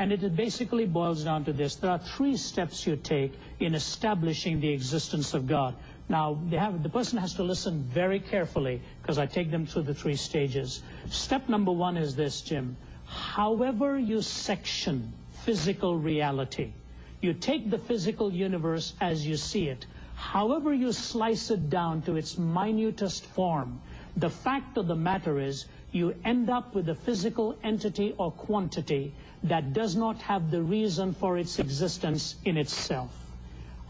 And it basically boils down to this. There are 3 steps you take in establishing the existence of God. Now, the person has to listen very carefully, because I take them through the 3 stages. Step number 1 is this, Jim. However you section physical reality, you take the physical universe as you see it, however you slice it down to its minutest form, the fact of the matter is you end up with a physical entity or quantity that does not have the reason for its existence in itself.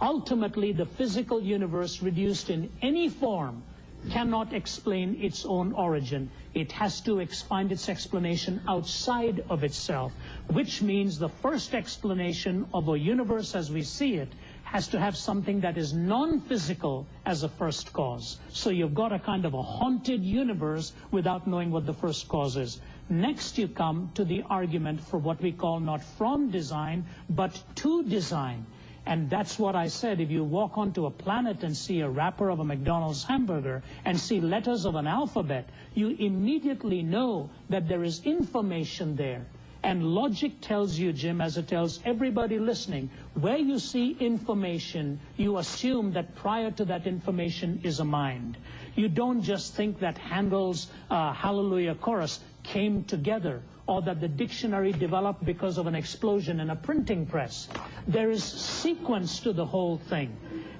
Ultimately, the physical universe reduced in any form cannot explain its own origin. It has to find its explanation outside of itself, which means the first explanation of a universe as we see it has to have something that is non-physical as a first cause. So you've got a kind of a haunted universe without knowing what the first cause is. Next you come to the argument for what we call not from design, but to design. And that's what I said. If you walk onto a planet and see a wrapper of a McDonald's hamburger and see letters of an alphabet, you immediately know that there is information there. And logic tells you, Jim, as it tells everybody listening, where you see information, you assume that prior to that information is a mind. You don't just think that Handel's Hallelujah Chorus came together, or that the dictionary developed because of an explosion in a printing press. There is sequence to the whole thing.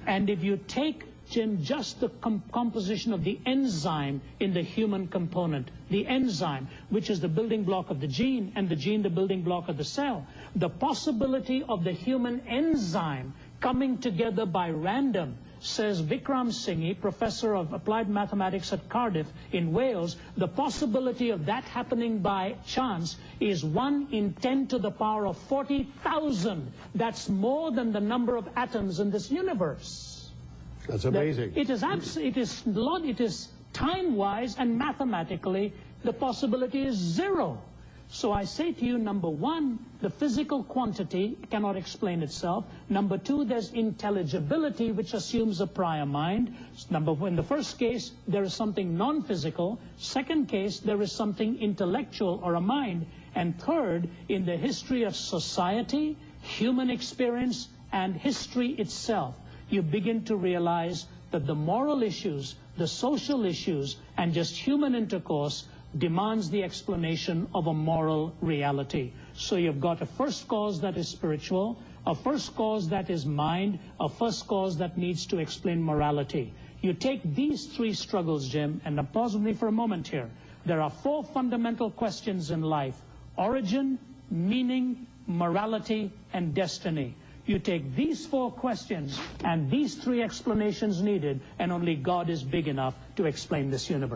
And if you take, Jim, just the composition of the enzyme in the human component, the enzyme, which is the building block of the gene, and the gene the building block of the cell, the possibility of the human enzyme coming together by random, says Vikram Singhi, professor of applied mathematics at Cardiff in Wales, the possibility of that happening by chance is 1 in 10 to the power of 40,000. That's more than the number of atoms in this universe. That's amazing. It is time-wise and mathematically, the possibility is 0. So I say to you, number 1, the physical quantity cannot explain itself. Number 2, there's intelligibility, which assumes a prior mind. In the first case, there is something non-physical. Second case, there is something intellectual or a mind. And third, in the history of society, human experience, and history itself, you begin to realize that the moral issues, the social issues, and just human intercourse demands the explanation of a moral reality. So you've got a first cause that is spiritual, a first cause that is mind, a first cause that needs to explain morality. You take these 3 struggles, Jim, and now pause with me for a moment here. There are 4 fundamental questions in life: origin, meaning, morality, and destiny. You take these 4 questions and these 3 explanations needed, and only God is big enough to explain this universe.